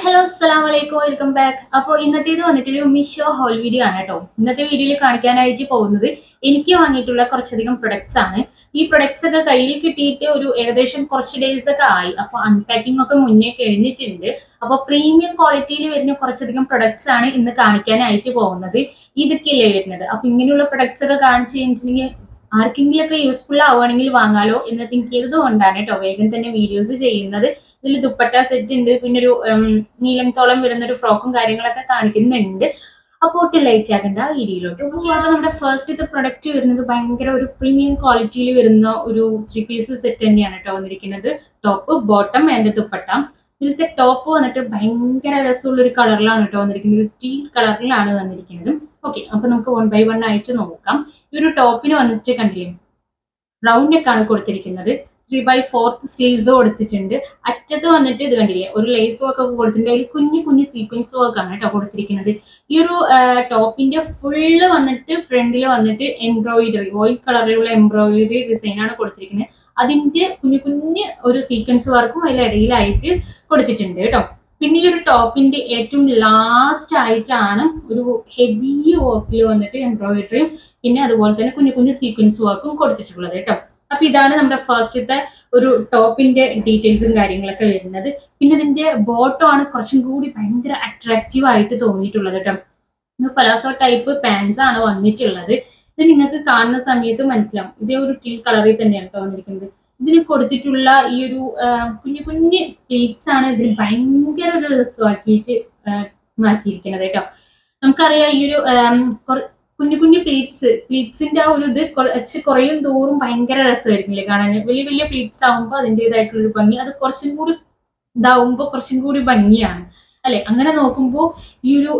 Hello അസ്സലാമു അലൈക്കും welcome back. അപ്പോൾ ഇന്നത്തേത് വന്നിട്ടൊരു മീഷോ ഹോൾ വീഡിയോ ആണ് കേട്ടോ. ഇന്നത്തെ വീഡിയോയിൽ കാണിക്കാനായിട്ട് പോകുന്നത് എനിക്ക് വാങ്ങിയിട്ടുള്ള കുറച്ചധികം പ്രൊഡക്ട്സ് ആണ്. ഈ പ്രൊഡക്ട്സ് ഒക്കെ കയ്യിൽ കിട്ടിയിട്ട് ഒരു ഏകദേശം കുറച്ച് ഡേയ്സ് ഒക്കെ ആയി. അപ്പോൾ അൺപാക്കിംഗ് ഒക്കെ മുന്നേ കഴിഞ്ഞിട്ടുണ്ട്. അപ്പോൾ പ്രീമിയം ക്വാളിറ്റിയിൽ വരുന്ന കുറച്ചധികം പ്രൊഡക്ട്സ് ആണ് ഇന്ന് കാണിക്കാനായിട്ട് പോകുന്നത്. ഇതൊക്കെയല്ലേ വരുന്നത്. അപ്പോൾ ഇങ്ങനെയുള്ള പ്രൊഡക്ട്സ് ഒക്കെ കാണിച്ചു കഴിഞ്ഞിട്ടുണ്ടെങ്കിൽ ആർക്കെങ്കിലും ഒക്കെ യൂസ്ഫുൾ ആവുകയാണെങ്കിൽ വാങ്ങാലോ എന്ന് തിങ്ക് ചെയ്തത് കൊണ്ടാണ് കേട്ടോ വേഗം തന്നെ വീഡിയോസ് ചെയ്യുന്നത്. ഇതിൽ ദുപ്പട്ട സെറ്റ് ഉണ്ട്, പിന്നെ ഒരു നീലത്തോളം വരുന്ന ഒരു ഫ്രോക്കും കാര്യങ്ങളൊക്കെ കാണിക്കുന്നുണ്ട്. അപ്പോൾ ഒട്ടും ലൈറ്റ് ആകേണ്ട വീഡിയോയിലോട്ട്. അപ്പോൾ നമ്മുടെ ഫസ്റ്റ് പ്രൊഡക്റ്റ് വരുന്നത് ഭയങ്കര ഒരു പ്രീമിയം ക്വാളിറ്റിയിൽ വരുന്ന ഒരു 3 പീസ് സെറ്റ് തന്നെയാണ് കേട്ടോ വന്നിരിക്കുന്നത്. Top, bottom and dupatta. ഇതിലത്തെ ടോപ്പ് വന്നിട്ട് ഭയങ്കര രസമുള്ള ഒരു കളറിലാണ് കേട്ടോ വന്നിരിക്കുന്നത്. ഒരു ടീ കളറിലാണ് വന്നിരിക്കുന്നത്. ഓക്കെ, അപ്പൊ നമുക്ക് 1 ബൈ 1 ആയിട്ട് നോക്കാം. ഈ ഒരു ടോപ്പിന് വന്നിട്ട് കണ്ടില്ലേ, റൗണ്ട് നെക്കാണ് കൊടുത്തിരിക്കുന്നത്. 3/4 സ്ലീവ്സ് കൊടുത്തിട്ടുണ്ട്. അറ്റത്ത് വന്നിട്ട് ഇത് കണ്ടില്ലേ, ഒരു ലേസ് വർക്ക് ഒക്കെ കൊടുത്തിട്ടുണ്ട്. ഒരു കുഞ്ഞു കുഞ്ഞു സീക്വൻസ് വർക്ക് ആണ് കേട്ടോ കൊടുത്തിരിക്കുന്നത്. ഈ ഒരു ടോപ്പിന്റെ ഫുള്ള് വന്നിട്ട് ഫ്രണ്ടിൽ വന്നിട്ട് എംബ്രോയിഡറി, വൈറ്റ് കളറിലുള്ള എംബ്രോയിഡറി ഡിസൈൻ ആണ് കൊടുത്തിരിക്കുന്നത്. അതിന്റെ കുഞ്ഞു കുഞ്ഞ് ഒരു സീക്വൻസ് വർക്കും അതിലിടയിലായിട്ട് കൊടുത്തിട്ടുണ്ട് കേട്ടോ. പിന്നെ ഈ ഒരു ടോപ്പിന്റെ ഏറ്റവും ലാസ്റ്റ് ആയിട്ടാണ് ഒരു ഹെവി വർക്കിൽ വന്നിട്ട് എംബ്രോയിഡറിയും പിന്നെ അതുപോലെ തന്നെ കുഞ്ഞു കുഞ്ഞു സീക്വൻസ് വർക്കും കൊടുത്തിട്ടുള്ളത് കേട്ടോ. അപ്പൊ ഇതാണ് നമ്മുടെ ഫസ്റ്റത്തെ ഒരു ടോപ്പിന്റെ ഡീറ്റെയിൽസും കാര്യങ്ങളൊക്കെ വരുന്നത്. പിന്നെ ഇതിന്റെ ബോട്ടം ആണ് കുറച്ചും കൂടി ഭയങ്കര അട്രാക്റ്റീവ് ആയിട്ട് തോന്നിയിട്ടുള്ളത് കേട്ടോ. പലാസോ ടൈപ്പ് പാൻസ് ആണ് വന്നിട്ടുള്ളത്. ഇത് നിങ്ങൾക്ക് കാണുന്ന സമയത്ത് മനസ്സിലാവും, ഇതേ ഒരു ടീ കളറിൽ തന്നെയാണ് കേട്ടോ വന്നിരിക്കുന്നത്. ഇതിന് കൊടുത്തിട്ടുള്ള ഈ ഒരു കുഞ്ഞു കുഞ്ഞു പ്ലീറ്റ്സ് ആണ് ഇതിന് ഭയങ്കര ഒരു രസമാക്കിയിട്ട് മാറ്റിയിരിക്കുന്നത് കേട്ടോ. നമുക്കറിയാം ഈ ഒരു കുഞ്ഞു കുഞ്ഞു പ്ലീറ്റ്സിന്റെ ആ ഒരു ഇത് കുറയും തോറും ഭയങ്കര രസമായിരിക്കില്ലേ കാണാൻ. വലിയ വലിയ പ്ലീറ്റ്സ് ആകുമ്പോൾ അതിൻ്റെതായിട്ടുള്ളൊരു ഭംഗി, അത് കുറച്ചും കൂടി ഇതാവുമ്പോൾ കുറച്ചും കൂടി ഭംഗിയാണ് അല്ലെ. അങ്ങനെ നോക്കുമ്പോൾ ഈ ഒരു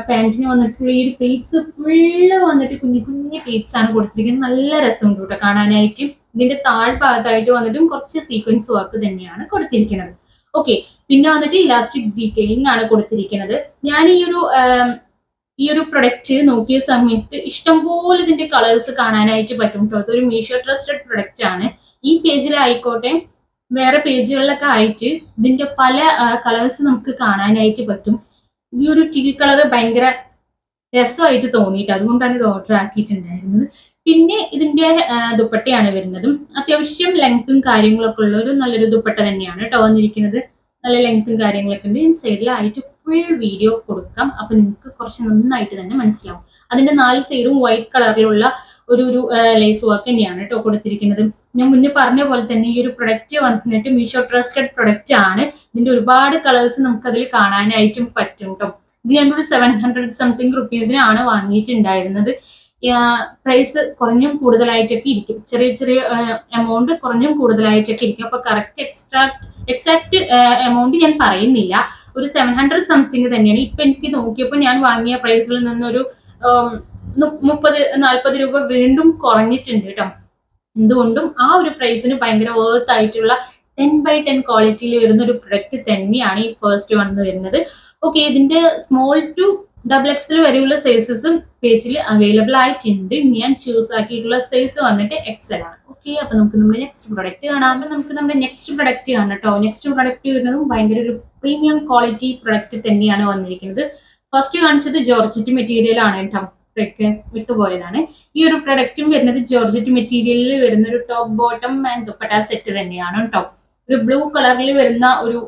പാന്റിന് വന്നിട്ടുള്ള ഈ ഒരു പ്ലീറ്റ്സ് ഫുള്ള് വന്നിട്ട് കുഞ്ഞു കുഞ്ഞു പ്ലീറ്റ്സ് ആണ് കൊടുത്തിരിക്കുന്നത്. നല്ല രസമുണ്ട് കേട്ടോ കാണാനായിട്ട്. ഇതിന്റെ താഴ്ഭാഗത്തായിട്ട് വന്നിട്ടും കുറച്ച് സീക്വൻസ് വർക്ക് തന്നെയാണ് കൊടുത്തിരിക്കുന്നത്. ഓക്കെ, പിന്നെ വന്നിട്ട് ഇലാസ്റ്റിക് ഡീറ്റെയിലിംഗ് ആണ് കൊടുത്തിരിക്കുന്നത്. ഞാൻ ഈ ഒരു പ്രൊഡക്റ്റ് നോക്കിയ സമയത്ത് ഇഷ്ടംപോലെ ഇതിന്റെ കളേഴ്സ് കാണാനായിട്ട് പറ്റും കേട്ടോ. അതൊരു മീഷോ ട്രസ്റ്റഡ് പ്രൊഡക്റ്റ് ആണ്. ഈ പേജിലായിക്കോട്ടെ വേറെ പേജുകളിലൊക്കെ ആയിട്ട് ഇതിന്റെ പല കളേഴ്സ് നമുക്ക് കാണാനായിട്ട് പറ്റും. ഈ ഒരു ടീ കളർ ഭയങ്കര രസമായിട്ട് തോന്നിയിട്ട് അതുകൊണ്ടാണ് ഇത് ഓർഡർ ആക്കിയിട്ടുണ്ടായിരുന്നത്. പിന്നെ ഇതിന്റെ ദുപ്പട്ടയാണ് വരുന്നത്. അത്യാവശ്യം ലെങ്ത്തും കാര്യങ്ങളൊക്കെ ഉള്ള ഒരു നല്ലൊരു ദുപ്പട്ട തന്നെയാണ് കേട്ടോ വന്നിരിക്കുന്നത്. നല്ല ലെങ്ത്തും കാര്യങ്ങളൊക്കെ ഉണ്ട്. ഇൻസൈഡിലായിട്ട് ഫുൾ വീഡിയോ കൊടുക്കാം, അപ്പൊ നിങ്ങൾക്ക് കുറച്ച് നന്നായിട്ട് തന്നെ മനസ്സിലാവും. അതിന്റെ 4 സൈഡും വൈറ്റ് കളറിലുള്ള ഒരു ലേസ് വർക്ക് തന്നെയാണ് കേട്ടോ കൊടുത്തിരിക്കുന്നത്. ഞാൻ മുന്നേ പറഞ്ഞ പോലെ തന്നെ ഈ ഒരു പ്രൊഡക്റ്റ് വന്നിട്ട് മീഷോ ട്രസ്റ്റഡ് പ്രൊഡക്റ്റ് ആണ്. ഇതിന്റെ ഒരുപാട് കളേഴ്സ് നമുക്ക് അതിൽ കാണാനായിട്ടും പറ്റും കേട്ടോ. ഇത് ഞാനൊരു 700 സംതിങ് റുപ്പീസിനാണ് വാങ്ങിയിട്ടുണ്ടായിരുന്നത്. പ്രൈസ് കുറഞ്ഞും കൂടുതലായിട്ടൊക്കെ ഇരിക്കും. ചെറിയ ചെറിയ എമൗണ്ട് കുറഞ്ഞും കൂടുതലായിട്ടൊക്കെ ഇരിക്കും. അപ്പൊ കറക്റ്റ് എക്സാക്ട് എമൗണ്ട് ഞാൻ പറയുന്നില്ല. ഒരു 700 സംതിങ് തന്നെയാണ്. ഇപ്പൊ എനിക്ക് നോക്കിയപ്പോൾ ഞാൻ വാങ്ങിയ പ്രൈസിൽ നിന്നൊരു 30-40 രൂപ വീണ്ടും കുറഞ്ഞിട്ടുണ്ട് കേട്ടോ. എന്തുകൊണ്ടും ആ ഒരു പ്രൈസിന് ഭയങ്കര വേർത്ത് ആയിട്ടുള്ള 10/10 ക്വാളിറ്റിയിൽ വരുന്ന ഒരു പ്രൊഡക്റ്റ് തന്നെയാണ് ഈ ഫസ്റ്റ് വൺ വരുന്നത്. ഓക്കെ, ഇതിന്റെ സ്മോൾ ടു XXL വരെയുള്ള സൈസസും പേജിൽ അവൈലബിൾ ആയിട്ടുണ്ട്. ഞാൻ ചൂസ് ആക്കിയിട്ടുള്ള സൈസ് വന്നിട്ട് XL ആണ്. ഓക്കെ, അപ്പൊ നമുക്ക് നമ്മുടെ നെക്സ്റ്റ് പ്രൊഡക്റ്റ് കാണാം. നമുക്ക് നമ്മുടെ നെക്സ്റ്റ് പ്രൊഡക്റ്റ് കാണാം കേട്ടോ. നെക്സ്റ്റ് പ്രൊഡക്റ്റ് വരുന്നതും ഭയങ്കര ഒരു പ്രീമിയം ക്വാളിറ്റി പ്രൊഡക്റ്റ് തന്നെയാണ് വന്നിരിക്കുന്നത്. ഫസ്റ്റ് കാണിച്ചത് ജോർജറ്റ് മെറ്റീരിയൽ ആണ് കേട്ടോ. വിട്ടുപോയതാണ്. ഈ ഒരു പ്രൊഡക്റ്റും വരുന്നത് ജോർജറ്റ് മെറ്റീരിയലിൽ വരുന്ന ഒരു top bottom and dupatta set തന്നെയാണ് കേട്ടോ. ഒരു ബ്ലൂ കളറിൽ വരുന്ന ഒരു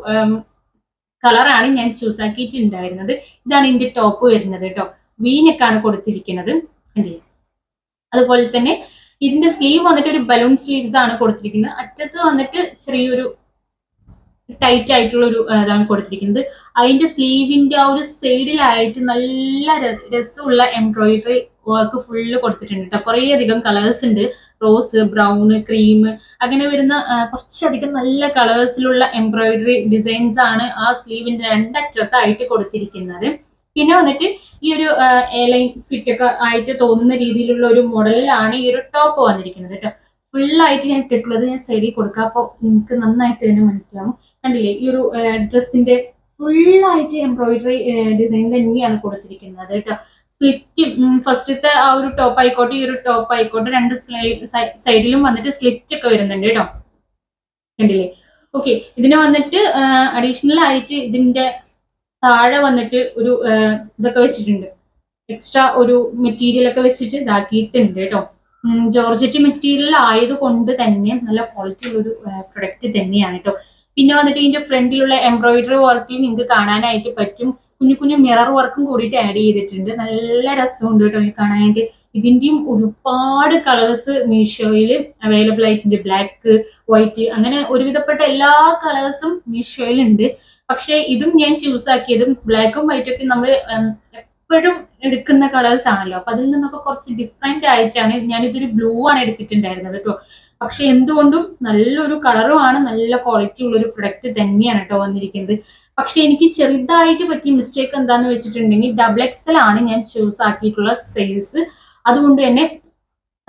കളറാണ് ഞാൻ ചൂസ് ആക്കിയിട്ടുണ്ടായിരുന്നത്. ഇതാണ് ഇതിന്റെ ടോപ്പ് വരുന്നത് കേട്ടോ. വീനെക്കാണ് കൊടുത്തിരിക്കുന്നത്. അതുപോലെ തന്നെ ഇതിന്റെ സ്ലീവ് വന്നിട്ട് ഒരു ബലൂൺ സ്ലീവ്സ് ആണ് കൊടുത്തിരിക്കുന്നത്. അറ്റത്ത് വന്നിട്ട് ചെറിയൊരു ടൈറ്റ് ആയിട്ടുള്ള ഒരു ഇതാണ് കൊടുത്തിരിക്കുന്നത്. അതിന്റെ സ്ലീവിന്റെ ആ ഒരു സൈഡിലായിട്ട് നല്ല രസമുള്ള എംബ്രോയിഡറി വർക്ക് ഫുള്ള് കൊടുത്തിട്ടുണ്ട് കേട്ടോ. കുറേ അധികം കളേഴ്സ് ഉണ്ട്. റോസ്, ബ്രൗൺ, ക്രീം, അങ്ങനെ വരുന്ന കുറച്ചധികം നല്ല കളേഴ്സിലുള്ള എംബ്രോയിഡറി ഡിസൈൻസ് ആണ് ആ സ്ലീവിന്റെ രണ്ടറ്റത്തായിട്ട് കൊടുത്തിരിക്കുന്നത്. പിന്നെ വന്നിട്ട് ഈ ഒരു എലൈൻ ഫിറ്റ് ഒക്കെ ആയിട്ട് തോന്നുന്ന രീതിയിലുള്ള ഒരു മോഡലിലാണ് ഈ ഒരു ടോപ്പ് വന്നിരിക്കുന്നത് കേട്ടോ. ഫുള്ളായിട്ട് ഞാൻ ഇട്ടിട്ടുള്ളത് ഞാൻ സൈഡിൽ കൊടുക്കാം, അപ്പോൾ നിങ്ങൾക്ക് നന്നായിട്ട് തന്നെ മനസ്സിലാവും. കണ്ടില്ലേ, ഈ ഒരു ഡ്രസ്സിന്റെ ഫുള്ളായിട്ട് എംബ്രോയിഡറി ഡിസൈൻ തന്നെയാണ് കൊടുത്തിരിക്കുന്നത് കേട്ടോ. സ്ലിറ്റ് ഫസ്റ്റത്തെ ആ ഒരു ടോപ്പ് ആയിക്കോട്ടെ, ഈ ഒരു ടോപ്പ് ആയിക്കോട്ടെ, രണ്ട് സൈഡിലും വന്നിട്ട് സ്ലിറ്റ് ഒക്കെ വരുന്നുണ്ട് കേട്ടോ. കണ്ടില്ലേ. ഓക്കെ, ഇതിന് വന്നിട്ട് അഡീഷണൽ ആയിട്ട് ഇതിന്റെ താഴെ വന്നിട്ട് ഒരു ഇതൊക്കെ വെച്ചിട്ടുണ്ട്, എക്സ്ട്രാ ഒരു മെറ്റീരിയൽ ഒക്കെ വെച്ചിട്ട് ഇതാക്കിയിട്ടുണ്ട് കേട്ടോ. ജോർജറ്റ് മെറ്റീരിയൽ ആയതുകൊണ്ട് തന്നെ നല്ല ക്വാളിറ്റി ഉള്ള ഒരു പ്രൊഡക്റ്റ് തന്നെയാണ് കേട്ടോ. പിന്നെ വന്നിട്ട് ഇതിന്റെ ഫ്രണ്ടിലുള്ള എംബ്രോയിഡറി വർക്കിൽ നിങ്ങൾക്ക് കാണാനായിട്ട് പറ്റും, കുഞ്ഞു കുഞ്ഞു മിറർ വർക്കും കൂടിയിട്ട് ആഡ് ചെയ്തിട്ടുണ്ട്. നല്ല രസമുണ്ട് കേട്ടോ ഈ കാണാനായിട്ട്. ഇതിന്റെയും ഒരുപാട് കളേഴ്സ് മീഷോയിൽ അവൈലബിൾ ആയിട്ടുണ്ട്. ബ്ലാക്ക്, വൈറ്റ്, അങ്ങനെ ഒരുവിധപ്പെട്ട എല്ലാ കളേഴ്സും മീഷോയിൽ ഉണ്ട്. പക്ഷെ ഇതും ഞാൻ ചൂസ് ആക്കിയതും ബ്ലാക്കും വൈറ്റും ഒക്കെ നമ്മൾ എപ്പോഴും എടുക്കുന്ന കളേഴ്സ് ആണല്ലോ, അപ്പൊ അതിൽ നിന്നൊക്കെ കുറച്ച് ഡിഫറെന്റ് ആയിട്ടാണ് ഞാനിതൊരു ബ്ലൂ ആണ് എടുത്തിട്ടുണ്ടായിരുന്നത് കേട്ടോ. പക്ഷെ എന്തുകൊണ്ടും നല്ലൊരു കളറുമാണ്, നല്ല ക്വാളിറ്റി ഉള്ള ഒരു പ്രൊഡക്റ്റ് തന്നെയാണ് കേട്ടോ വന്നിരിക്കുന്നത്. പക്ഷെ എനിക്ക് ചെറുതായിട്ട് പറ്റിയ മിസ്റ്റേക്ക് എന്താന്ന് വെച്ചിട്ടുണ്ടെങ്കിൽ XXL ആണ് ഞാൻ ചൂസ് ആക്കിയിട്ടുള്ള സൈസ്. അതുകൊണ്ട് തന്നെ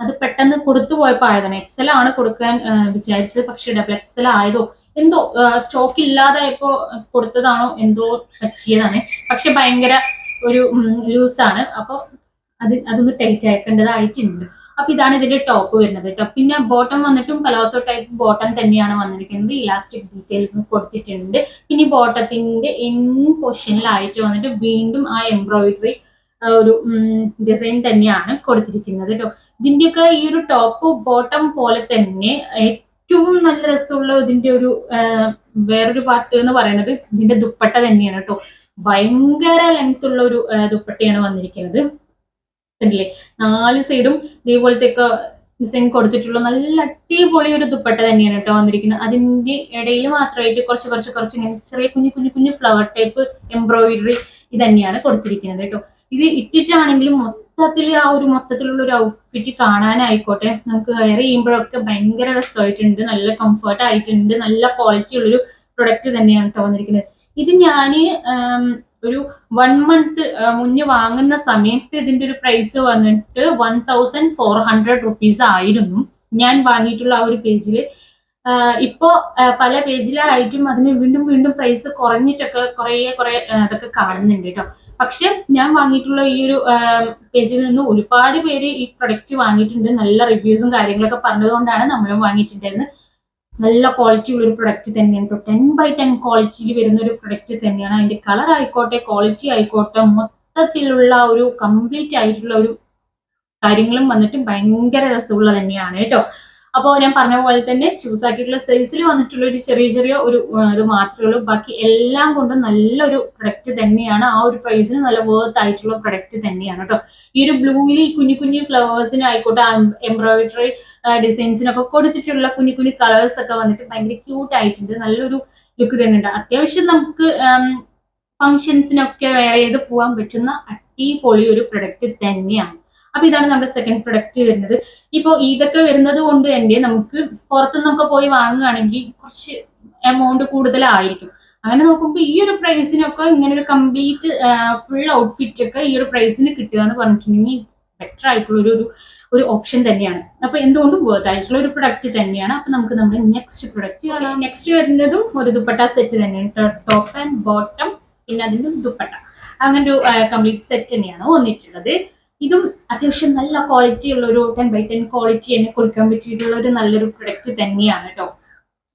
അത് പെട്ടെന്ന് കൊടുത്തു പോയപ്പോ ആയതാണ്. XL ആണ് കൊടുക്കാൻ വിചാരിച്ചത്, പക്ഷെ XXL ആയതോ എന്തോ സ്റ്റോക്ക് ഇല്ലാതായപ്പോ കൊടുത്തതാണോ എന്തോ പറ്റിയതാണ്. പക്ഷെ ഭയങ്കര ഒരു ലൂസാണ്, അപ്പൊ അതൊന്ന് ടൈറ്റ് ആക്കേണ്ടതായിട്ടുണ്ട്. അപ്പൊ ഇതാണ് ഇതിന്റെ ടോപ്പ് വരുന്നത് കേട്ടോ. പിന്നെ ബോട്ടം വന്നിട്ടും പലാസോ ടൈപ്പ് ബോട്ടം തന്നെയാണ് വന്നിരിക്കുന്നത്. ഇലാസ്റ്റിക് ഡീറ്റെയിൽസ് കൊടുത്തിട്ടുണ്ട്. പിന്നെ ഈ ബോട്ടത്തിന്റെ എൻ പൊസിഷനിലായിട്ട് വന്നിട്ട് വീണ്ടും ആ എംബ്രോയിഡറി ഒരു ഡിസൈൻ തന്നെയാണ് കൊടുത്തിരിക്കുന്നത് കേട്ടോ. ഇതിന്റെയൊക്കെ ഈ ഒരു ടോപ്പ് ബോട്ടം പോലെ തന്നെ ഏറ്റവും നല്ല രസമുള്ള ഇതിന്റെ ഒരു വേറൊരു പാർട്ട് എന്ന് പറയുന്നത് ഇതിന്റെ ദുപ്പട്ട തന്നെയാണ് കേട്ടോ. ഭയങ്കര ലെങ്ത് ഉള്ള ഒരു ദുപ്പട്ടയാണ് വന്നിരിക്കുന്നത്. കണ്ടില്ലേ, 4 സൈഡും ഇതേപോലത്തെ ഒക്കെ ഡിസൈൻ കൊടുത്തിട്ടുള്ള നല്ല അടിപൊളി ഒരു ദുപ്പട്ട തന്നെയാണ് കേട്ടോ വന്നിരിക്കുന്നത്. അതിന്റെ ഇടയിൽ മാത്രമായിട്ട് കുറച്ച് ഇങ്ങനെ ചെറിയ കുഞ്ഞു കുഞ്ഞു കുഞ്ഞു ഫ്ലവർ ടൈപ്പ് എംബ്രോയിഡറി ഇത് തന്നെയാണ് കൊടുത്തിരിക്കുന്നത് കേട്ടോ. ഇത് ഇട്ടിട്ടാണെങ്കിലും മൊത്തത്തിൽ ആ ഒരു മൊത്തത്തിലുള്ള ഒരു ഔട്ട്ഫിറ്റ് കാണാനായിക്കോട്ടെ, നമുക്ക് വെയർ ചെയ്യുമ്പോഴൊക്കെ ഭയങ്കര രസമായിട്ടുണ്ട്, നല്ല കംഫർട്ട് ആയിട്ടുണ്ട്, നല്ല ക്വാളിറ്റി ഉള്ളൊരു പ്രൊഡക്റ്റ് തന്നെയാണ് കേട്ടോ വന്നിരിക്കുന്നത്. ഇത് ഞാന് ഒരു 1 മന്ത് മുന്നേ വാങ്ങുന്ന സമയത്ത് ഇതിന്റെ ഒരു പ്രൈസ് വന്നിട്ട് 1400 റുപ്പീസ് ആയിരുന്നു ഞാൻ വാങ്ങിയിട്ടുള്ള ആ ഒരു പേജിൽ. ഇപ്പോ പല പേജിലായിട്ടും അതിന് വീണ്ടും വീണ്ടും പ്രൈസ് കുറഞ്ഞിട്ടൊക്കെ കുറെ അതൊക്കെ കാണുന്നുണ്ട് കേട്ടോ. പക്ഷെ ഞാൻ വാങ്ങിയിട്ടുള്ള ഈ ഒരു പേജിൽ നിന്ന് ഒരുപാട് പേര് ഈ പ്രൊഡക്റ്റ് വാങ്ങിയിട്ടുണ്ട്. നല്ല റിവ്യൂസും കാര്യങ്ങളൊക്കെ പറഞ്ഞതുകൊണ്ടാണ് നമ്മളും വാങ്ങിയിട്ടുണ്ടായിരുന്നത്. നല്ല ക്വാളിറ്റി ഉള്ള ഒരു പ്രൊഡക്റ്റ് തന്നെയാണ്. 10/10 ക്വാളിറ്റിയിൽ വരുന്ന ഒരു പ്രൊഡക്റ്റ് തന്നെയാണ്. അതിന്റെ കളർ ആയിക്കോട്ടെ, ക്വാളിറ്റി ആയിക്കോട്ടെ, മൊത്തത്തിലുള്ള ഒരു കംപ്ലീറ്റ് ആയിട്ടുള്ള ഒരു കാര്യങ്ങളും വന്നിട്ട് ഭയങ്കര രസമുള്ള തന്നെയാണ് കേട്ടോ. അപ്പോൾ ഞാൻ പറഞ്ഞ പോലെ തന്നെ ചൂസ് ആക്കിയിട്ടുള്ള സൈസിൽ വന്നിട്ടുള്ള ഒരു ചെറിയ ഒരു ഇത് മാത്രമേ ഉള്ളൂ. ബാക്കി എല്ലാം കൊണ്ടും നല്ലൊരു പ്രൊഡക്റ്റ് തന്നെയാണ്. ആ ഒരു പ്രൈസിന് നല്ല വേർത്ത് ആയിട്ടുള്ള പ്രൊഡക്റ്റ് തന്നെയാണ് കേട്ടോ. ഈ ഒരു ബ്ലൂവിൽ ഈ കുഞ്ഞു കുഞ്ഞു ഫ്ലവേഴ്സിനായിക്കോട്ടെ, എംബ്രോയിഡറി ഡിസൈൻസിനൊക്കെ കൊടുത്തിട്ടുള്ള കുഞ്ഞു കുഞ്ഞു കളേഴ്സ് ഒക്കെ വന്നിട്ട് ഭയങ്കര ക്യൂട്ട് ആയിട്ടുണ്ട്. നല്ലൊരു ലുക്ക് തന്നെയുണ്ട്. അത്യാവശ്യം നമുക്ക് ഫങ്ഷൻസിനൊക്കെ വെയർ ചെയ്ത് പോകാൻ പറ്റുന്ന അടിപൊളി ഒരു പ്രൊഡക്റ്റ് തന്നെയാണ്. അപ്പൊ ഇതാണ് നമ്മുടെ സെക്കൻഡ് പ്രൊഡക്റ്റ് വരുന്നത്. ഇപ്പൊ ഇതൊക്കെ വരുന്നത് കൊണ്ട് തന്നെ നമുക്ക് പുറത്തുനിന്നൊക്കെ പോയി വാങ്ങുകയാണെങ്കിൽ കുറച്ച് എമൗണ്ട് കൂടുതലായിരിക്കും. അങ്ങനെ നോക്കുമ്പോൾ ഈ ഒരു പ്രൈസിനൊക്കെ ഇങ്ങനെ ഒരു കംപ്ലീറ്റ് ഫുൾ ഔട്ട്ഫിറ്റ് ഒക്കെ ഈ ഒരു പ്രൈസിന് കിട്ടുക എന്ന് പറഞ്ഞിട്ടുണ്ടെങ്കിൽ ബെറ്റർ ആയിട്ടുള്ള ഒരു ഓപ്ഷൻ തന്നെയാണ്. അപ്പൊ എന്തുകൊണ്ടും വേർത്ത് ആയിട്ടുള്ള ഒരു പ്രൊഡക്റ്റ് തന്നെയാണ്. അപ്പൊ നമുക്ക് നമ്മുടെ നെക്സ്റ്റ് പ്രൊഡക്റ്റ്, നെക്സ്റ്റ് വരുന്നതും ഒരു ദുപ്പട്ട സെറ്റ് തന്നെയാണ്. ടോപ്പ് ആൻഡ് ബോട്ടം, പിന്നെ അതിന്റെ ദുപ്പട്ട, അങ്ങനെ ഒരു കംപ്ലീറ്റ് സെറ്റ് തന്നെയാണ് വന്നിട്ടുള്ളത്. ഇതും അത്യാവശ്യം നല്ല ക്വാളിറ്റി ഉള്ള ഒരു 10/10 ക്വാളിറ്റി തന്നെ കൊടുക്കാൻ പറ്റിയിട്ടുള്ള ഒരു നല്ലൊരു പ്രൊഡക്റ്റ് തന്നെയാണ് കേട്ടോ.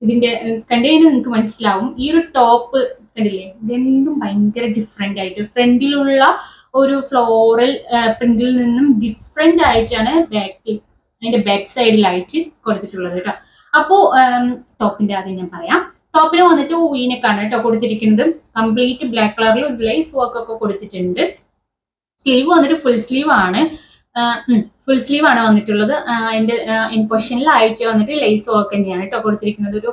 ഇതിന്റെ കണ്ടുകഴിഞ്ഞാൽ നിങ്ങൾക്ക് മനസ്സിലാവും. ഈ ഒരു ടോപ്പ് കണ്ടില്ലേ, രണ്ടും ഭയങ്കര ഡിഫറെന്റ് ആയിട്ട് ഫ്രണ്ടിലുള്ള ഒരു ഫ്ലോറൽ പ്രിന്റിൽ നിന്നും ഡിഫറെന്റ് ആയിട്ടാണ് അതിന്റെ ബാക്ക് സൈഡിലായിട്ട് കൊടുത്തിട്ടുള്ളത് കേട്ടോ. അപ്പോ ടോപ്പിന്റെ ആദ്യം ഞാൻ പറയാം. ടോപ്പിന് വന്നിട്ട് വീനക്കാണ് കേട്ടോ കൊടുത്തിരിക്കുന്നത്. കംപ്ലീറ്റ് ബ്ലാക്ക് കളറിൽ ഒരു ലൈസ് വർക്ക് ഒക്കെ കൊടുത്തിട്ടുണ്ട്. സ്ലീവ് വന്നിട്ട് ഫുൾ സ്ലീവ് ആണ് വന്നിട്ടുള്ളത്. അതിന്റെ ഇൻ പൊസിഷനിലായിട്ട് വന്നിട്ട് ലേസ് വർക്ക് തന്നെയാണ് കേട്ടോ കൊടുത്തിരിക്കുന്നത്. ഒരു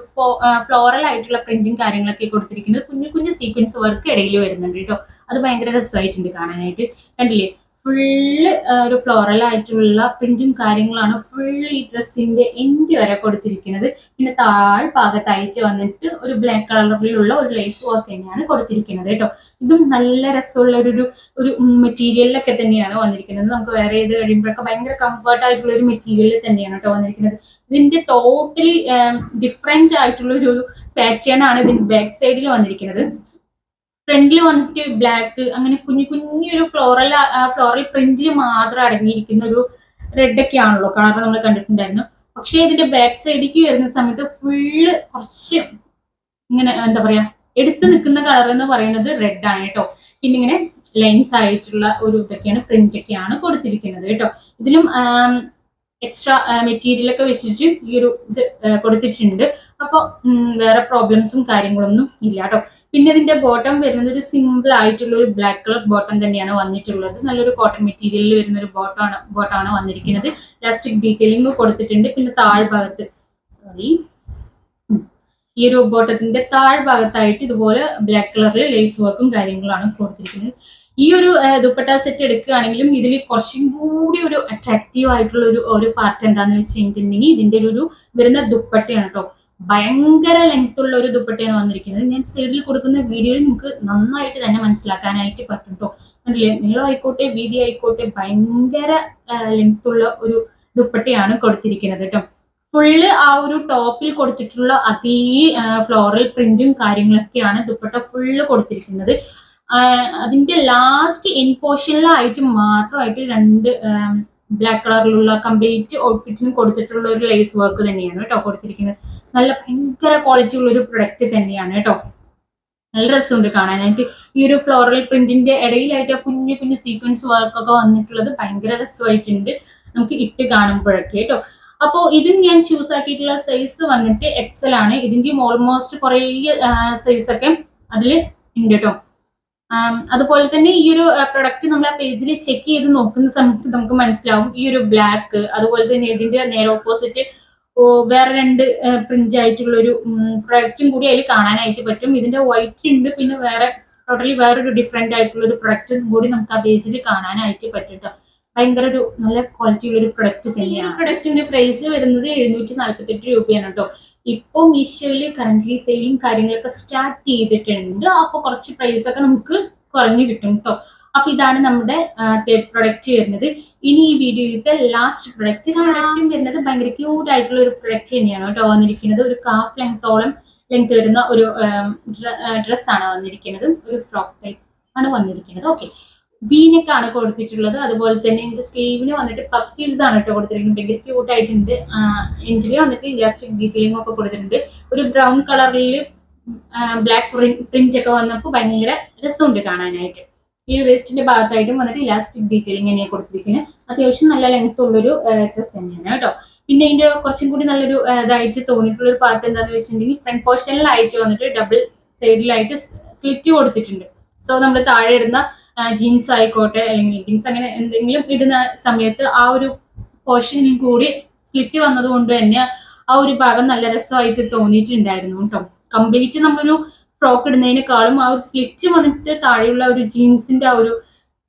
ഫ്ലോറൽ ആയിട്ടുള്ള പ്രിന്റും കാര്യങ്ങളൊക്കെ കൊടുത്തിരിക്കുന്നത്. കുഞ്ഞു കുഞ്ഞു സീക്വൻസ് വർക്ക് ഇടയിൽ വരുന്നുണ്ട് കേട്ടോ. അത് ഭയങ്കര രസമായിട്ടുണ്ട് കാണാനായിട്ട്. കണ്ടില്ലേ, ഫുള്ള് ഒരു ഫ്ലോറൽ ആയിട്ടുള്ള പ്രിന്റും കാര്യങ്ങളാണ് ഫുള്ള് ഈ ഡ്രസ്സിന്റെ എൻഡ് വരെ കൊടുത്തിരിക്കുന്നത്. പിന്നെ താഴ്ഭാഗത്തായിട്ട് വന്നിട്ട് ഒരു ബ്ലാക്ക് കളറിലുള്ള ഒരു ലേസ് വർക്ക് തന്നെയാണ് കൊടുത്തിരിക്കുന്നത് കേട്ടോ. ഇതും നല്ല രസമുള്ള ഒരു മെറ്റീരിയലിലൊക്കെ തന്നെയാണ് വന്നിരിക്കുന്നത്. നമുക്ക് വേറെ ചെയ്ത് കഴിയുമ്പോഴൊക്കെ ഭയങ്കര കംഫർട്ട് ആയിട്ടുള്ള ഒരു മെറ്റീരിയൽ തന്നെയാണ് കേട്ടോ വന്നിരിക്കുന്നത്. ഇതിന്റെ ടോട്ടലി ഡിഫറെന്റ് ആയിട്ടുള്ള ഒരു പാറ്റേൺ ആണ് ഇതിന്റെ ബാക്ക് സൈഡിൽ വന്നിരിക്കുന്നത്. ഫ്രണ്ടിൽ വന്നിട്ട് ബ്ലാക്ക്, അങ്ങനെ കുഞ്ഞു കുഞ്ഞൊരു ഫ്ലോറൽ പ്രിന്റിൽ മാത്രം അടങ്ങിയിരിക്കുന്ന ഒരു റെഡ് ഒക്കെ ആണല്ലോ കളർ നമ്മൾ കണ്ടിട്ടുണ്ടായിരുന്നു. പക്ഷെ ഇതിന്റെ ബാക്ക് സൈഡിലേക്ക് വരുന്ന സമയത്ത് ഫുള്ള് കുറച്ച് ഇങ്ങനെ എന്താ പറയാ എടുത്തു നിൽക്കുന്ന കളർ എന്ന് പറയുന്നത് റെഡ് ആണ് കേട്ടോ. പിന്നെ ഇങ്ങനെ ലൈൻസ് ആയിട്ടുള്ള ഒരു ഇതൊക്കെയാണ്, പ്രിന്റ് ഒക്കെയാണ് കൊടുത്തിരിക്കുന്നത് കേട്ടോ. ഇതിലും എക്സ്ട്രാ മെറ്റീരിയൽ ഒക്കെ വെച്ചിട്ട് ഈ ഒരു ഇത് കൊടുത്തിട്ടുണ്ട്. അപ്പോൾ വേറെ പ്രോബ്ലംസും കാര്യങ്ങളൊന്നും ഇല്ല കേട്ടോ. പിന്നെ ഇതിന്റെ ബോട്ടം വരുന്നത് ഒരു സിമ്പിൾ ആയിട്ടുള്ള ഒരു ബ്ലാക്ക് കളർ ബോട്ടം തന്നെയാണ് വന്നിട്ടുള്ളത്. നല്ലൊരു കോട്ടൺ മെറ്റീരിയലിൽ വരുന്ന ഒരു ബോട്ടമാണ് വന്നിരിക്കുന്നത്. ഇലാസ്റ്റിക് ഡീറ്റെയിലിംഗ് കൊടുത്തിട്ടുണ്ട്. പിന്നെ താഴ്ഭാഗത്ത് ഈ ഒരു ബോട്ടത്തിന്റെ താഴ്ഭാഗത്തായിട്ട് ഇതുപോലെ ബ്ലാക്ക് കളറിൽ ലേസ് വർക്കും കാര്യങ്ങളാണ് കൊടുത്തിരിക്കുന്നത്. ഈ ഒരു ദുപ്പട്ട സെറ്റ് എടുക്കുകയാണെങ്കിലും ഇതിൽ കുറച്ചും കൂടി ഒരു അട്രാക്റ്റീവ് ആയിട്ടുള്ള ഒരു പാർട്ട് എന്താന്ന് വെച്ച് കഴിഞ്ഞിട്ടുണ്ടെങ്കിൽ ഇതിന്റെ ഒരു വരുന്ന ദുപ്പട്ടയാണ് കേട്ടോ. ഭയങ്കര ലെങ്ത് ഉള്ള ഒരു ദുപ്പട്ടയാണ് വന്നിരിക്കുന്നത്. ഞാൻ സൈഡിൽ കൊടുക്കുന്ന വീഡിയോയിൽ നിങ്ങൾക്ക് നന്നായിട്ട് തന്നെ മനസ്സിലാക്കാനായിട്ട് പറ്റും കേട്ടോ. കണ്ടില്ലേ, നീളമായിക്കോട്ടെ വീതി ആയിക്കോട്ടെ ഭയങ്കര ലെങ്ത് ഉള്ള ഒരു ദുപ്പട്ടയാണ് കൊടുത്തിരിക്കുന്നത് കേട്ടോ. ഫുള്ള് ആ ഒരു ടോപ്പിൽ കൊടുത്തിട്ടുള്ള അതേ ഫ്ലോറൽ പ്രിന്റും കാര്യങ്ങളൊക്കെയാണ് ദുപ്പട്ട ഫുള്ള് കൊടുത്തിരിക്കുന്നത്. അതിന്റെ ലാസ്റ്റ് എൻ പോർഷനിലായിട്ട് മാത്രമായിട്ട് രണ്ട് ബ്ലാക്ക് കളറിലുള്ള കംപ്ലീറ്റ് ഔട്ട്ഫിറ്റിനും കൊടുത്തിട്ടുള്ള ഒരു ലേസ് വർക്ക് തന്നെയാണ് കേട്ടോ കൊടുത്തിരിക്കുന്നത്. നല്ല ഭയങ്കര ക്വാളിറ്റി ഉള്ള ഒരു പ്രൊഡക്റ്റ് തന്നെയാണ് കേട്ടോ. നല്ല രസമുണ്ട് കാണാനായിട്ട്. ഈ ഒരു ഫ്ലോറൽ പ്രിന്റിന്റെ ഇടയിലായിട്ട് കുഞ്ഞു കുഞ്ഞു സീക്വൻസ് വർക്കൊക്കെ വന്നിട്ടുള്ളത് ഭയങ്കര രസമായിട്ടുണ്ട് നമുക്ക് ഇട്ട് കാണുമ്പോഴൊക്കെ കേട്ടോ. അപ്പോൾ ഇതിന് ഞാൻ ചൂസ് ആക്കിയിട്ടുള്ള സൈസ് വന്നിട്ട് എക്സൽ ആണ്. ഇതിന്റെയും ഓൾമോസ്റ്റ് കുറേ സൈസ് ഒക്കെ അതിൽ ഉണ്ട് കേട്ടോ. അതുപോലെ തന്നെ ഈ ഒരു പ്രൊഡക്റ്റ് നമ്മൾ ആ പേജിൽ ചെക്ക് ചെയ്ത് നോക്കുന്ന സമയത്ത് നമുക്ക് മനസ്സിലാവും ഈ ഒരു ബ്ലാക്ക്, അതുപോലെ തന്നെ ഇതിന്റെ നേരെ ഓപ്പോസിറ്റ് വേറെ രണ്ട് പ്രിന്റ് ആയിട്ടുള്ള ഒരു പ്രൊഡക്റ്റും കൂടി അതിൽ കാണാനായിട്ട് പറ്റും. ഇതിന്റെ വൈറ്റ് ഉണ്ട്, പിന്നെ ടോട്ടലി വേറൊരു ഡിഫറെന്റ് ആയിട്ടുള്ള ഒരു പ്രൊഡക്റ്റും കൂടി നമുക്ക് ആ പേജിൽ കാണാനായിട്ട് പറ്റും കേട്ടോ. ഭയങ്കര ഒരു നല്ല ക്വാളിറ്റി ഉള്ള ഒരു പ്രൊഡക്റ്റ് തന്നെയാണ്. പ്രൊഡക്റ്റിന്റെ പ്രൈസ് വരുന്നത് 748 രൂപയാണ് കേട്ടോ. ഇപ്പോൾ മീഷോയിൽ കറന്റ് സെയിലും കാര്യങ്ങളൊക്കെ സ്റ്റാർട്ട് ചെയ്തിട്ടുണ്ട്. അപ്പോൾ കുറച്ച് പ്രൈസ് ഒക്കെ നമുക്ക് കുറഞ്ഞു കിട്ടും കേട്ടോ. അപ്പൊ ഇതാണ് നമ്മുടെ പ്രൊഡക്റ്റ് വരുന്നത്. ഇനി ഈ വീഡിയോയിലത്തെ ലാസ്റ്റ് പ്രൊഡക്റ്റും വരുന്നത് ഭയങ്കര ക്യൂട്ട് ആയിട്ടുള്ള ഒരു പ്രൊഡക്റ്റ് തന്നെയാണ് കേട്ടോ വന്നിരിക്കുന്നത്. ഒരു കാഫ് ലെങ്ത് വരുന്ന ഒരു ഡ്രസ്സാണ് വന്നിരിക്കുന്നത്. ഒരു ഫ്രോക്ക് ടൈപ്പ് ആണ് വന്നിരിക്കുന്നത്. ഓക്കെ, വീനെക്ക് ആണ് കൊടുത്തിട്ടുള്ളത്. അതുപോലെ തന്നെ ഇതിന്റെ സ്ലീവിന് വന്നിട്ട് പഫ് സ്ലീവ്സ് ആണ് കേട്ടോ കൊടുത്തിരിക്കുന്നത്. ഭയങ്കര ക്യൂട്ട് ആയിട്ടുണ്ട്. എൻഡില് വന്നിട്ട് ഇലാസ്റ്റിക് ഡീറ്റെയിലിംഗ് ഒക്കെ കൊടുത്തിട്ടുണ്ട്. ഒരു ബ്രൗൺ കളറിൽ ബ്ലാക്ക് പ്രിന്റ് ഒക്കെ വന്നപ്പോൾ ഭയങ്കര രസമുണ്ട് കാണാനായിട്ട്. ഈ വേസ്റ്റിന്റെ ഭാഗത്തായിട്ടും വന്നിട്ട് ഇലാസ്റ്റിക് ഡീറ്റെയിലിംഗ് തന്നെയാണ് കൊടുത്തിരിക്കുന്നത്. അത്യാവശ്യം നല്ല ലെങ്ത് ഉള്ളൊരു ഡ്രസ് തന്നെയാണ് കേട്ടോ. പിന്നെ ഇതിന്റെ കുറച്ചും കൂടി നല്ലൊരു ഇതായിട്ട് തോന്നിയിട്ടുള്ള ഒരു പാർട്ട് എന്താണെന്ന് വെച്ചിട്ടുണ്ടെങ്കിൽ ഫ്രണ്ട് പോർഷനിലായിട്ട് വന്നിട്ട് ഡബിൾ സൈഡിലായിട്ട് സ്ലിറ്റ് കൊടുത്തിട്ടുണ്ട്. സോ നമ്മൾ താഴെ ഇടുന്ന ജീൻസ് ആയിക്കോട്ടെ അല്ലെങ്കിൽ ജീൻസ് അങ്ങനെ എന്തെങ്കിലും ഇടുന്ന സമയത്ത് ആ ഒരു പോർഷനിൽ കൂടി സ്ലിറ്റ് വന്നത് കൊണ്ട് തന്നെ ആ ഒരു ഭാഗം നല്ല രസമായിട്ട് തോന്നിയിട്ടുണ്ടായിരുന്നു കേട്ടോ. കംപ്ലീറ്റ് നമ്മളൊരു ഫ്രോക്ക് ഇടുന്നതിനേക്കാളും ആ ഒരു സ്ലിറ്റ് വന്നിട്ട് താഴെയുള്ള ഒരു ജീൻസിന്റെ ആ ഒരു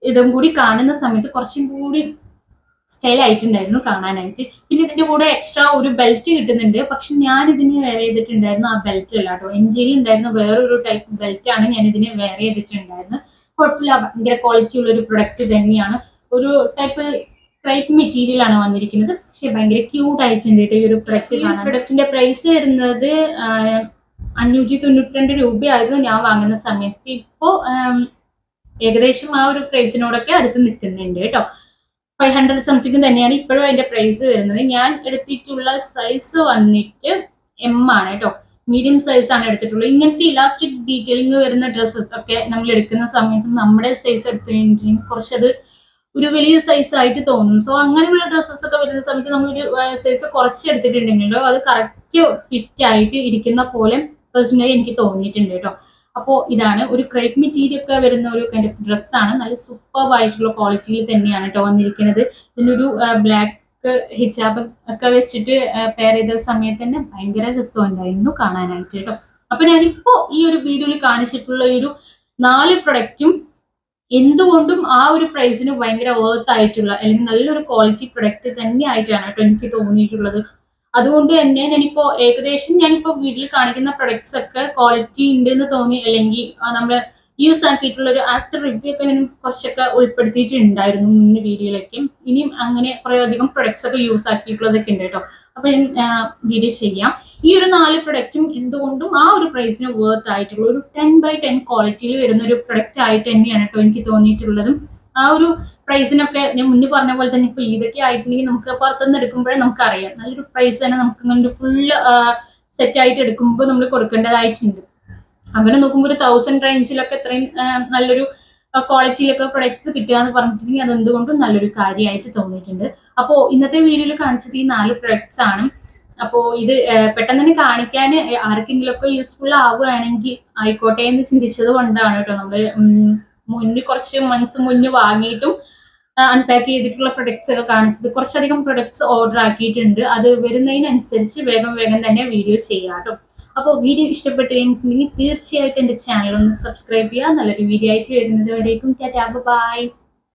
ഇതും കൂടി കാണുന്ന സമയത്ത് കുറച്ചും കൂടി സ്റ്റൈൽ ആയിട്ടുണ്ടായിരുന്നു കാണാനായിട്ട്. പിന്നെ ഇതിന്റെ കൂടെ എക്സ്ട്രാ ഒരു ബെൽറ്റ് കിട്ടുന്നുണ്ട്. പക്ഷെ ഞാൻ ഇതിന് വെയർ ചെയ്തിട്ടുണ്ടായിരുന്നു ആ ബെൽറ്റ് അല്ല കേട്ടോ. എൻ്റെ ഉണ്ടായിരുന്ന വേറൊരു ടൈപ്പ് ബെൽറ്റ് ആണ് ഞാൻ ഇതിന് വെയർ ചെയ്തിട്ടുണ്ടായിരുന്നത്. കുഴപ്പമില്ല, ഭയങ്കര ക്വാളിറ്റി ഉള്ള ഒരു പ്രൊഡക്റ്റ് തന്നെയാണ്. ഒരു ടൈപ്പ് ക്രൈപ്പ് മെറ്റീരിയൽ ആണ് വന്നിരിക്കുന്നത്. പക്ഷെ ഭയങ്കര ക്യൂട്ട് ആയിട്ടുണ്ട് കേട്ടോ ഈ ഒരു പ്രൊഡക്റ്റ് കാണാൻ. പ്രൊഡക്റ്റിന്റെ പ്രൈസ് വരുന്നത് 592 രൂപയായിരുന്നു ഞാൻ വാങ്ങുന്ന സമയത്ത്. ഇപ്പോൾ ഏകദേശം ആ ഒരു പ്രൈസിനോടൊക്കെ അടുത്ത് നിൽക്കുന്നുണ്ട് കേട്ടോ. 500 സംതിങ് തന്നെയാണ് ഇപ്പോഴും അതിന്റെ പ്രൈസ് വരുന്നത്. ഞാൻ എടുത്തിട്ടുള്ള സൈസ് വന്നിട്ട് എം ആണ് കേട്ടോ. മീഡിയം സൈസ് ആണ് എടുത്തിട്ടുള്ളത്. ഇങ്ങനത്തെ ഇലാസ്റ്റിക് ഡീറ്റെയിലിംഗ് വരുന്ന ഡ്രസ്സസ് ഒക്കെ നമ്മൾ എടുക്കുന്ന സമയത്ത് നമ്മുടെ സൈസ് എടുത്തു കഴിഞ്ഞിട്ടുണ്ടെങ്കിൽ കുറച്ചത് ഒരു വലിയ സൈസ് ആയിട്ട് തോന്നും. സോ അങ്ങനെയുള്ള ഡ്രസ്സസ് ഒക്കെ വരുന്ന സമയത്ത് നമ്മളൊരു സൈസ് കുറച്ച് എടുത്തിട്ടുണ്ടെങ്കിലോ അത് കറക്റ്റ് ഫിറ്റ് ആയിട്ട് ഇരിക്കുന്ന പോലെ പേഴ്സണലി എനിക്ക് തോന്നിയിട്ടുണ്ട് കേട്ടോ. അപ്പോൾ ഇതാണ് ഒരു ക്രേപ്പ് മെറ്റീരിയൽ ഒക്കെ വരുന്ന ഒരു കൈൻഡ് ഓഫ് ഡ്രസ്സാണ്. നല്ല സൂപ്പർ ആയിട്ടുള്ള ക്വാളിറ്റിയിൽ തന്നെയാണ് കേട്ടോ വന്നിരിക്കുന്നത്. ഇതിനൊരു ബ്ലാക്ക് ഹിജാബ് ഒക്കെ വെച്ചിട്ട് പെയർ ചെയ്ത സമയത്ത് തന്നെ ഭയങ്കര രസമുണ്ടായിരുന്നു കാണാനായിട്ട് കേട്ടോ. അപ്പൊ ഞാനിപ്പോ ഈ ഒരു വീഡിയോയിൽ കാണിച്ചിട്ടുള്ള ഈ ഒരു 4 പ്രൊഡക്റ്റും എന്തുകൊണ്ടും ആ ഒരു പ്രൈസിന് ഭയങ്കര വർത്ത് ആയിട്ടുള്ള അല്ലെങ്കിൽ നല്ലൊരു ക്വാളിറ്റി പ്രൊഡക്റ്റ് തന്നെ ആയിട്ടാണ് കേട്ടോ എനിക്ക് തോന്നിയിട്ടുള്ളത്. അതുകൊണ്ട് തന്നെ ഞാനിപ്പോ വീട്ടിൽ കാണിക്കുന്ന പ്രൊഡക്ട്സ് ഒക്കെ ക്വാളിറ്റി ഉണ്ട് എന്ന് തോന്നി, അല്ലെങ്കിൽ നമ്മൾ യൂസ് ആക്കിയിട്ടുള്ള ഒരു ആഫ്റ്റർ റിവ്യൂ ഒക്കെ ഞാൻ കുറച്ചൊക്കെ ഉൾപ്പെടുത്തിയിട്ടുണ്ടായിരുന്നു മുന്നേ വീഡിയോയിലൊക്കെ. ഇനിയും അങ്ങനെ കുറെ അധികം പ്രൊഡക്ട്സ് ഒക്കെ യൂസ് ആക്കിയിട്ടുള്ളതൊക്കെ ഉണ്ട് കേട്ടോ. അപ്പൊ ഞാൻ വീഡിയോ ചെയ്യാം. ഈ ഒരു 4 പ്രൊഡക്റ്റും എന്തുകൊണ്ടും ആ ഒരു പ്രൈസിന് വർത്ത് ആയിട്ടുള്ള ഒരു 10/10 ക്വാളിറ്റിയിൽ വരുന്ന ഒരു പ്രൊഡക്റ്റ് ആയിട്ട് തന്നെയാണ് കേട്ടോ എനിക്ക് തോന്നിയിട്ടുള്ളതും. ആ ഒരു പ്രൈസിനൊക്കെ ഞാൻ മുന്നേ പറഞ്ഞ പോലെ തന്നെ ഇപ്പൊ ഇതൊക്കെ ആയിട്ടുണ്ടെങ്കിൽ നമുക്ക് പുറത്തുനിന്ന് എടുക്കുമ്പോഴേ നമുക്ക് അറിയാം നല്ലൊരു പ്രൈസ് തന്നെ നമുക്ക് ഇങ്ങനെ ഫുള്ള് സെറ്റ് ആയിട്ട് എടുക്കുമ്പോൾ നമ്മൾ കൊടുക്കേണ്ടതായിട്ടുണ്ട്. അങ്ങനെ നോക്കുമ്പോൾ ഒരു 1000 റേഞ്ചിലൊക്കെ ഇത്രയും നല്ലൊരു ക്വാളിറ്റിയിലൊക്കെ പ്രൊഡക്ട്സ് കിട്ടുക എന്ന് പറഞ്ഞിട്ടുണ്ടെങ്കിൽ അത് എന്തുകൊണ്ടും നല്ലൊരു കാര്യമായിട്ട് തോന്നിയിട്ടുണ്ട്. അപ്പോൾ ഇന്നത്തെ വീഡിയോയിൽ കാണിച്ചത് ഈ 4 പ്രൊഡക്ട്സ് ആണ്. അപ്പോൾ ഇത് പെട്ടെന്ന് തന്നെ കാണിക്കാൻ ആർക്കെങ്കിലും ഒക്കെ യൂസ്ഫുൾ ആവുകയാണെങ്കിൽ ആയിക്കോട്ടെ എന്ന് ചിന്തിച്ചത് കൊണ്ടാണ് കേട്ടോ. നമ്മൾ മുന്നേ കുറച്ച് മന്ത്സ് മുന്നേ വാങ്ങിയിട്ടും അൺപാക്ക് ചെയ്തിട്ടുള്ള പ്രൊഡക്ട്സ് ഒക്കെ കാണിച്ചത്. കുറച്ചധികം പ്രൊഡക്ട്സ് ഓർഡർ ആക്കിയിട്ടുണ്ട്. അത് വരുന്നതിനനുസരിച്ച് വേഗം വേഗം തന്നെ വീഡിയോ ചെയ്യാം കേട്ടോ. അപ്പോൾ വീഡിയോ ഇഷ്ടപ്പെട്ടിട്ടുണ്ടെങ്കിൽ തീർച്ചയായിട്ടും എൻ്റെ ചാനൽ ഒന്ന് സബ്സ്ക്രൈബ് ചെയ്യുക. നല്ലൊരു വീഡിയോ ആയിട്ട് വരുന്നത് വരേക്കും ടാറ്റാ ബൈ.